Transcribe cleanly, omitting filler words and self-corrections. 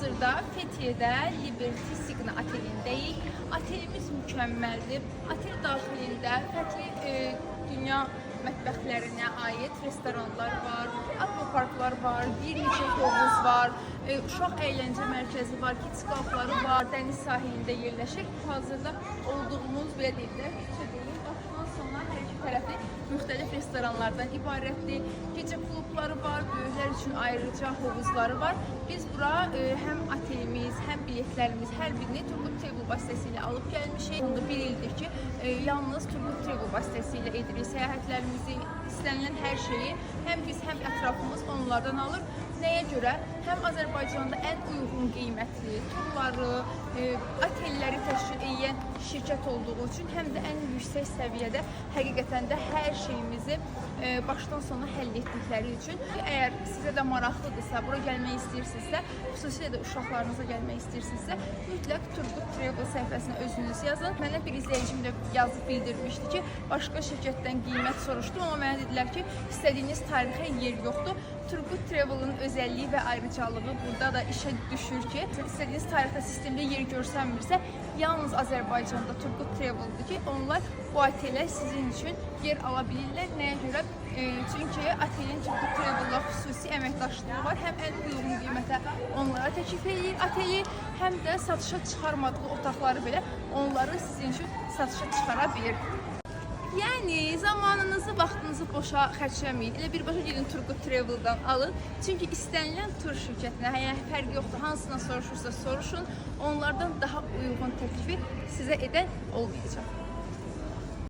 Hal-hazırda Fethiye'də Liberty Signa otelindəyik. Otelimiz mükəmməldir. Otel daxilində fərqli dünya mətbəxlərinə aid restoranlar var, akvaparklar var, bir neçə hovuz var, uşaq əyləncə mərkəzi var, kids clubları var, dəniz sahilində yerləşir. Hazırda olduğumuz belə deyirlər, başdan sona hər iki tərəfi müxtəlif restoranlardan ibarətdir. Gecə klubları var, böyüklər üçün ayrıca hovuzları var. Biz bura həm otelimiz, həm biletlərimiz hər birini Turgut Travel vasitəsilə alıb gəlmişik. Bunda bir ildir ki, yalnız Turgut Travel vasitəsilə edirik səyahətlərimizi, istənilən hər şeyi həm biz, həm ətrafımız onlardan alır. Nəyə görə? Həm Azərbaycanda ən uyğun qiymətli turları, otelləri təşkil edən şirkət olduğu üçün, həm də ən yüksək səviyyədə həqiqətən də hər şeyimizi başdan sona həll etdikləri üçün. Əgər sizə də maraqlıdırsa, bura gəlmək istəyirsinizsə, xüsusilə də uşaqlarınıza gəlmək istəyirsinizsə, mütləq Turgut Travel səhifəsinə özünüz yazın. Mənə bir izləyicim də yazıb bildirmişdi ki, başqa şirkətdən qiymət soruşdum, amma mənə dedilər ki, istədiyiniz tarixə yer yoxdur. Turgut Travel'ın özəlliyi və ayrıcalığı burada da işə düşür ki, istədiyiniz tarixdə sistemdə yer görsənmirsə, yalnız Azərbaycanda Turgut Travel'dır ki, onlar bu otelə sizin üçün yer ala bilirlər. Nəyə görə? Çünki otelin Turgut Travel'la xüsusi əməkdaşlığı var. Həm ən uyğun qiymətə onlara təklif edir oteli, həm də satışa çıxarmadığı otaqları belə onları sizin üçün satışa çıxara bilir. Yəni zamanınızı, vaxtınızı boşa xərcləməyin. Elə birbaşa gedin Turgut Travel'dan alın. Çünki istənilən tur şirkətinə fərq yoxdur. Hansına soruşursa soruşun. Onlardan daha uyğun təklifi sizə edən olmayacaq.